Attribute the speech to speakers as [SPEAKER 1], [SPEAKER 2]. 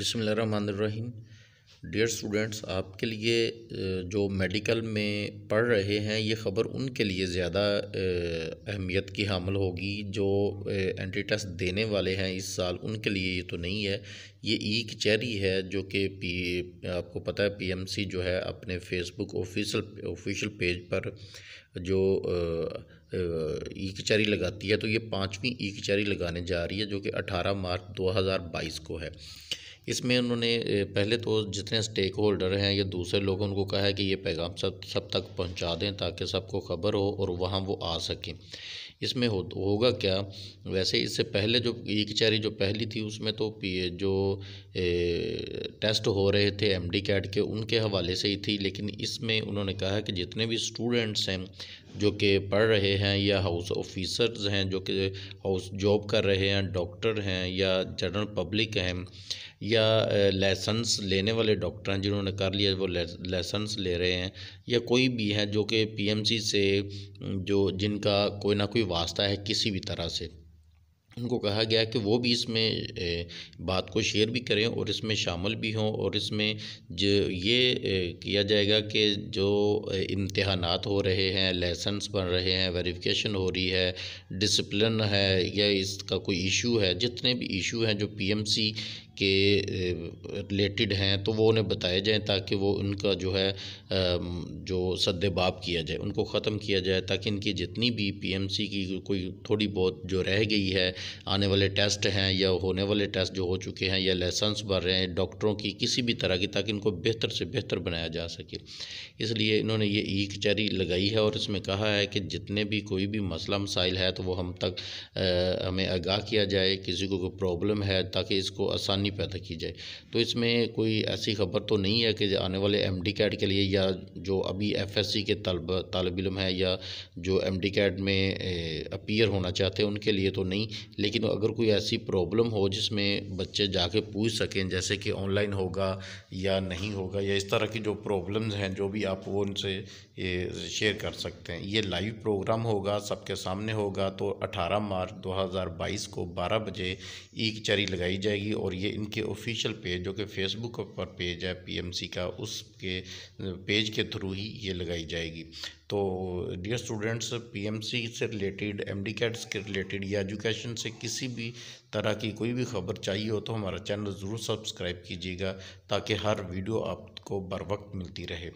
[SPEAKER 1] बिस्मिल्लाहिर्रहमानिर्रहीम। Dear students, आपके लिए जो मेडिकल में पढ़ रहे हैं ये ख़बर उनके लिए ज़्यादा अहमियत की हामिल होगी जो एंट्री टेस्ट देने वाले हैं इस साल। उनके लिए ये तो नहीं है। ये ई कचहरी है जो कि आपको पता है पीएमसी जो है अपने फेसबुक ऑफिशियल पेज पर जो ई कचहरी लगाती है, तो ये 5वीं ई कचहरी लगाने जा रही है जो कि 18 मार्च 2022 को है। इसमें उन्होंने पहले तो जितने स्टेक होल्डर हैं या दूसरे लोगों उनको कहा है कि ये पैगाम सब तक पहुंचा दें ताकि सबको ख़बर हो और वहां वो आ सकें। इसमें होगा क्या, वैसे इससे पहले जो ई कचहरी जो पहली थी उसमें तो जो टेस्ट हो रहे थे एमडी कैट के उनके हवाले से ही थी, लेकिन इसमें उन्होंने कहा कि जितने भी स्टूडेंट्स हैं जो कि पढ़ रहे हैं या हाउस ऑफिसर्स हैं जो कि हाउस जॉब कर रहे हैं, डॉक्टर हैं या जनरल पब्लिक हैं या लाइसेंस लेने वाले डॉक्टर हैं जिन्होंने कर लिया वो लाइसेंस ले रहे हैं, या कोई भी हैं जो कि पीएमसी से जो जिनका कोई ना कोई वास्ता है किसी भी तरह से, उनको कहा गया कि वो भी इसमें बात को शेयर भी करें और इसमें शामिल भी हों। और इसमें जो ये किया जाएगा कि जो इम्तिहानात हो रहे हैं, लाइसेंस बन रहे हैं, वेरिफिकेशन हो रही है, डिसिप्लिन है या इसका कोई इशू है, जितने भी इशू हैं जो पीएमसी के रिलेटेड हैं तो वो उन्हें बताए जाएं ताकि वो उनका जो है जो सद्देबाब किया जाए, उनको ख़त्म किया जाए ताकि इनकी जितनी भी पीएमसी की कोई थोड़ी बहुत जो रह गई है, आने वाले टेस्ट हैं या होने वाले टेस्ट जो हो चुके हैं या लाइसेंस बन रहे हैं डॉक्टरों की किसी भी तरह की, ताकि इनको बेहतर से बेहतर बनाया जा सके। इसलिए इन्होंने ये ई कचहरी लगाई है और इसमें कहा है कि जितने भी कोई भी मसला मसाइल है तो वो हम तक हमें आगाह किया जाए, किसी को कोई प्रॉब्लम है ताकि इसको आसानी पैदा की जाए। तो इसमें कोई ऐसी खबर तो नहीं है कि आने वाले एमडी कैट के लिए या जो अभी एफएससी के तालिब इल्म है या जो एमडी कैट में अपीयर होना चाहते हैं उनके लिए तो नहीं, लेकिन अगर कोई ऐसी प्रॉब्लम हो जिसमें बच्चे जाके पूछ सकें, जैसे कि ऑनलाइन होगा या नहीं होगा या इस तरह की जो प्रॉब्लम्स हैं जो भी आप वो उनसे शेयर कर सकते हैं। ये लाइव प्रोग्राम होगा, सबके सामने होगा। तो 18 मार्च 2022 को 12 बजे ई कचहरी लगाई जाएगी और ये इनके ऑफिशियल पेज जो कि फेसबुक पर पेज है पीएमसी का, उसके पेज के थ्रू ही ये लगाई जाएगी। तो डियर स्टूडेंट्स, पीएमसी से रिलेटेड, एमडी कैट्स के रिलेटेड या एजुकेशन से किसी भी तरह की कोई भी खबर चाहिए हो तो हमारा चैनल ज़रूर सब्सक्राइब कीजिएगा ताकि हर वीडियो आपको बर वक्त मिलती रहे।